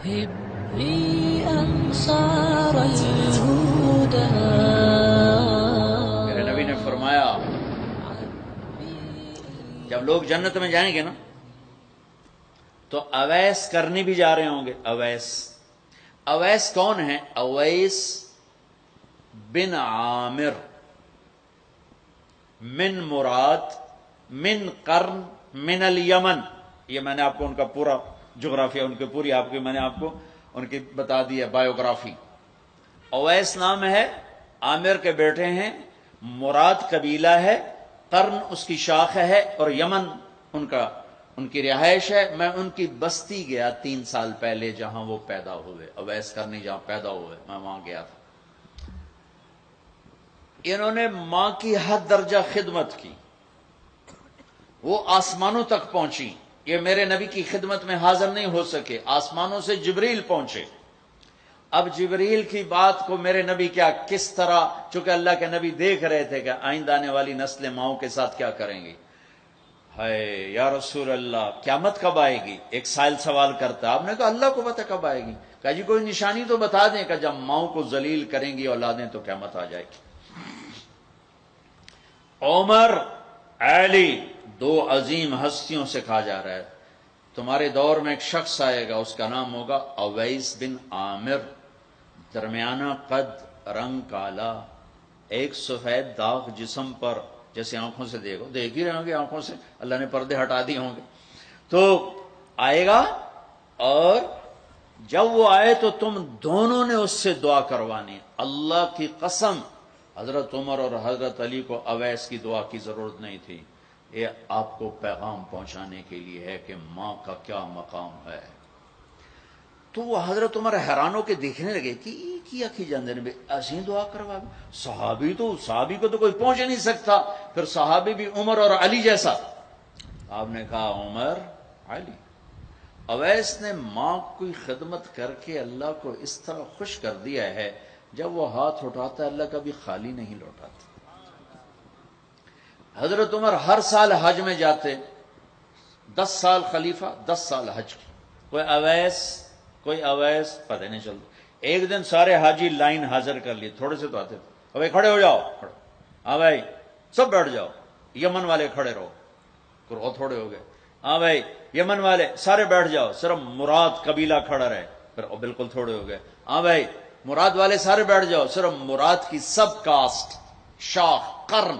هب لي أنصار الهدى. میرے نبی نے فرمایا جب لوگ جنت میں جائیں گے نا تو اویس کرنی بھی جا رہے ہوں گے. اویس کون ہیں؟ اویس بن عامر من مراد من قرن من الیمن. یہ میں نے آپ کو ان کا پورا جغرافیہ ان کی پوری آپ کی میں نے آپ کو ان کی بتا دی ہے بایوگرافی. اویس نام ہے، عامر کے بیٹے ہیں، مراد قبیلہ ہے، قرن اس کی شاخ ہے، اور یمن ان کی رہائش ہے. میں ان کی بستی گیا 3 سال پہلے جہاں وہ پیدا ہوئے. اویس کرنی جہاں پیدا ہوئے میں وہاں گیا تھا. انہوں نے ماں کی حد درجہ خدمت کی، وہ آسمانوں تک پہنچی. یہ میرے نبی کی خدمت میں حاضر نہیں ہو سکے، آسمانوں سے جبریل پہنچے. اب جبریل کی بات کو میرے نبی کس طرح، چونکہ اللہ کے نبی دیکھ رہے تھے کہ آئندہ آنے والی نسلیں ماؤں کے ساتھ کیا کریں گی. ہے یا رسول اللہ قیامت کب آئے گی؟ ایک سائل سوال کرتا. آپ نے کہا اللہ کو پتہ کب آئے گی. کہا جی کوئی نشانی تو بتا دیں کہ جب ماؤں کو ذلیل کریں گی اولادیں تو قیامت آ جائے گی. عمر علی 2 عظیم ہستیوں سے کہا جا رہا ہے تمہارے دور میں ایک شخص آئے گا، اس کا نام ہوگا اویس بن عامر، درمیانہ قد، رنگ کالا، ایک سفید داغ جسم پر، جیسے آنکھوں سے دیکھ ہی رہے ہوں گے، آنکھوں سے اللہ نے پردے ہٹا دیے ہوں گے. تو آئے گا، اور جب وہ آئے تو تم دونوں نے اس سے دعا کروانی. اللہ کی قسم حضرت عمر اور حضرت علی کو اویس کی دعا کی ضرورت نہیں تھی. یہ آپ کو پیغام پہنچانے کے لیے ہے کہ ماں کا کیا مقام ہے. تو وہ حضرت عمر حیران ہو کے دیکھنے لگے کہ کیا کی جاندے نے ایسی دعا کروا. صحابی کو تو کوئی پہنچ نہیں سکتا، پھر صحابی بھی عمر اور علی جیسا. آپ نے کہا عمر علی. اویس نے ماں کی خدمت کر کے اللہ کو اس طرح خوش کر دیا ہے، جب وہ ہاتھ اٹھاتا ہے اللہ کبھی خالی نہیں لوٹاتا. حضرت عمر ہر سال حج میں جاتے، 10 سال خلیفہ 10 سال حج کی. کوئی اویس پتہ نہیں چلتا. ایک دن سارے حاجی لائن حاضر کر لی، تھوڑے سے تو آتے تھے. بھائی کھڑے ہو جاؤ، ہاں بھائی سب بیٹھ جاؤ. یمن والے کھڑے رہو، اور تھوڑے ہو گئے. ہاں بھائی یمن والے سارے بیٹھ جاؤ، صرف مراد قبیلہ کھڑا رہے، پھر بالکل تھوڑے ہو گئے. ہاں بھائی مراد والے سارے بیٹھ جاؤ، صرف مراد کی سب کاسٹ، شاخ، قرن.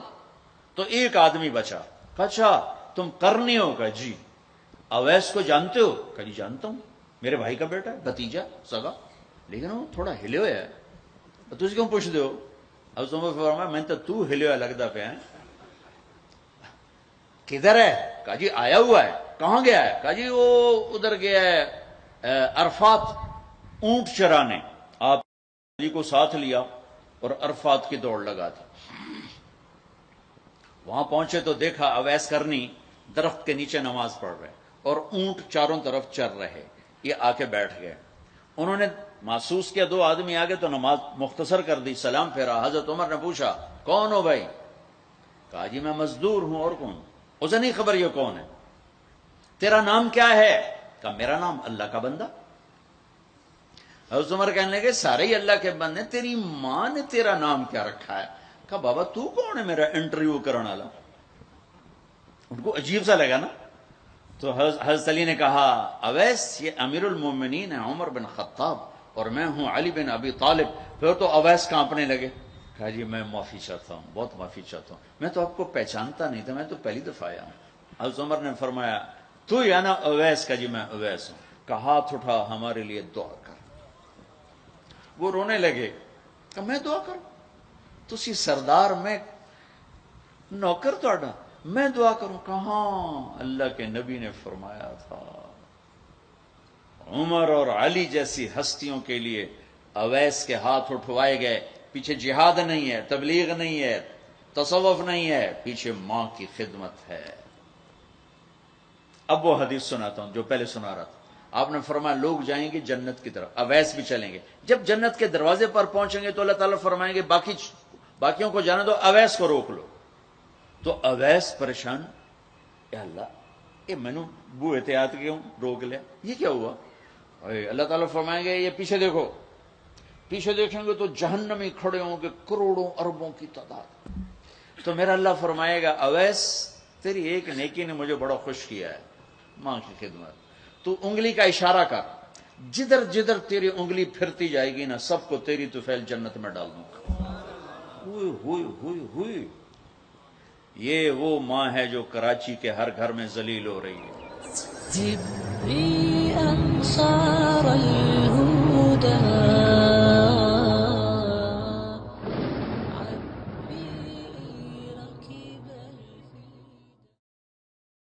تو ایک آدمی بچا. اچھا تم قرنی ہو؟ کہا جی. اویس کو جانتے ہو؟ کہا جی جانتا ہوں، میرے بھائی کا بیٹا ہے، بھتیجا سگا، لیکن وہ تھوڑا ہلے ہوئے ہے. تجھے کیوں پوچھ دے ہو؟ اب تم فرمایا میں تو ہلے ہوا لگتا پہ ہیں. کدھر ہے؟ کہا جی آیا ہوا ہے. کہاں گیا ہے؟ کہا جی وہ ادھر گیا ہے عرفات اونٹ چرانے. آپ جی کو ساتھ لیا اور عرفات کی دوڑ لگا دی. وہاں پہنچے تو دیکھا اویس کرنی درخت کے نیچے نماز پڑھ رہے اور اونٹ چاروں طرف چر رہے. یہ آ کے بیٹھ گئے. انہوں نے محسوس کیا 2 آدمی آگے تو نماز مختصر کر دی، سلام پھیرا. حضرت عمر نے پوچھا کون ہو بھائی؟ کہا جی میں مزدور ہوں. اور کون؟ اسے نہیں خبر یہ کون ہے. تیرا نام کیا ہے؟ کہا میرا نام اللہ کا بندہ. حضرت عمر کہنے لگے سارے ہی اللہ کے بندے، تیری ماں نے تیرا نام کیا رکھا ہے؟ کہا بابا تو کون ہے میرا انٹرویو کرنے والا؟ ان کو عجیب سا لگا نا. تو حضرت علی نے کہا اویس یہ امیر المومنین ہے عمر بن خطاب، اور میں ہوں علی بن ابی طالب. پھر تو اویس کانپنے لگے. کہا جی میں معافی چاہتا ہوں، بہت معافی چاہتا ہوں، میں تو آپ کو پہچانتا نہیں تھا، میں تو پہلی دفعہ آیا ہوں. حضرت عمر نے فرمایا تو یا نا اویس؟ کا جی میں اویس ہوں. کہا ہاتھ اٹھا ہمارے لیے دعا کر. وہ رونے لگے. کہ میں دعا کروں؟ تسی سردار، میں نوکر تہاڈا، میں دعا کروں؟ کہاں اللہ کے نبی نے فرمایا تھا عمر اور علی جیسی ہستیوں کے لیے اویس کے ہاتھ اٹھوائے گئے. پیچھے جہاد نہیں ہے، تبلیغ نہیں ہے، تصوف نہیں ہے، پیچھے ماں کی خدمت ہے. اب وہ حدیث سناتا ہوں جو پہلے سنا رہا تھا. آپ نے فرمایا لوگ جائیں گے جنت کی طرف، اویس بھی چلیں گے. جب جنت کے دروازے پر پہنچیں گے تو اللہ تعالیٰ فرمائیں گے باقیوں کو جانے دو، اویس کو روک لو. تو اویس پریشان، اے اللہ یہ میں نے بو احتیاط کیوں روک لیا، یہ کیا ہوا؟ اللہ تعالیٰ فرمائیں گے یہ پیچھے دیکھو، پیچھے دیکھیں گے تو جہنمی کھڑے ہوں گے کروڑوں اربوں کی تعداد. تو میرا اللہ فرمائے گا اویس تیری ایک نیکی نے مجھے بڑا خوش کیا ہے، ماں کی خدمت. تو انگلی کا اشارہ کر، جدھر جدھر تیری انگلی پھرتی جائے گی نا سب کو تیری طفیل جنت میں ڈال دوں گا. ہوئی ہوئی ہوئی ہوئی. یہ وہ ماں ہے جو کراچی کے ہر گھر میں ذلیل ہو رہی ہے. هب لي أنصار الهدى